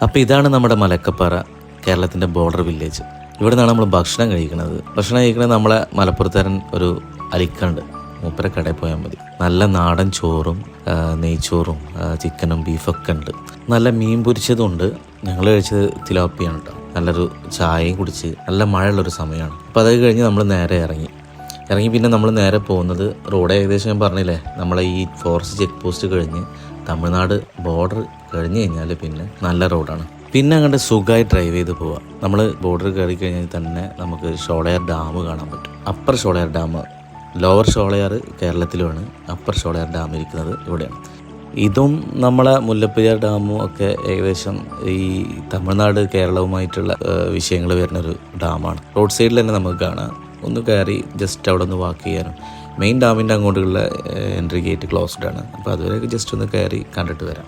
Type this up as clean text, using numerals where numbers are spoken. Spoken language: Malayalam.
അപ്പോൾ ഇതാണ് നമ്മുടെ മലക്കപ്പാറ, കേരളത്തിൻ്റെ ബോർഡർ വില്ലേജ്. ഇവിടെ നിന്നാണ് നമ്മൾ ഭക്ഷണം കഴിക്കുന്നത്. നമ്മളെ മലപ്പുറത്തുകാരൻ ഒരു അലിക്കണ്ട്, മൂപ്പര കടയിൽ പോയാൽ മതി. നല്ല നാടൻ ചോറും നെയ്ച്ചോറും ചിക്കനും ബീഫൊക്കെ ഉണ്ട്. നല്ല മീൻ പൊരിച്ചതും ഉണ്ട്. ഞങ്ങൾ കഴിച്ചത് തിലാപ്പിയാണ് കേട്ടോ. നല്ലൊരു ചായയും കുടിച്ച് നല്ല മഴയുള്ളൊരു സമയമാണ്. അപ്പോൾ അത് കഴിഞ്ഞ് നമ്മൾ നേരെ ഇറങ്ങി പിന്നെ നമ്മൾ നേരെ പോകുന്നത് റോഡ് ഏകദേശം ഞാൻ പറഞ്ഞില്ലേ, നമ്മളെ ഈ ഫോറസ്റ്റ് ചെക്ക് പോസ്റ്റ് കഴിഞ്ഞ് തമിഴ്നാട് ബോർഡർ കഴിഞ്ഞ് കഴിഞ്ഞാൽ പിന്നെ നല്ല റോഡാണ്. പിന്നെ അങ്ങോട്ട് സുഖമായി ഡ്രൈവ് ചെയ്ത് പോവാം. നമ്മൾ ബോർഡർ കയറി കഴിഞ്ഞാൽ തന്നെ നമുക്ക് ഷോളയാർ ഡാം കാണാൻ പറ്റും. Upper Sholayar dam, lower Sholayar കേരളത്തിലുമാണ്, അപ്പർ ഷോളയാർ ഡാം ഇരിക്കുന്നത് ഇവിടെയാണ്. ഇതും നമ്മളെ മുല്ലപ്പെരിയാർ ഡാമും ഒക്കെ ഏകദേശം ഈ തമിഴ്നാട് കേരളവുമായിട്ടുള്ള വിഷയങ്ങൾ വരുന്നൊരു ഡാമാണ്. റോഡ് സൈഡിൽ തന്നെ നമുക്ക് കാണാം. ഒന്ന് കയറി ജസ്റ്റ് അവിടെ ഒന്ന് വാക്ക് ചെയ്യാനും. മെയിൻ ഡാമിൻ്റെ അങ്ങോട്ടുള്ള എൻട്രി ഗേറ്റ് ക്ലോസ്ഡ് ആണ്. അപ്പോൾ അതുവരെ ജസ്റ്റ് ഒന്ന് കയറി കണ്ടിട്ട് വരാം.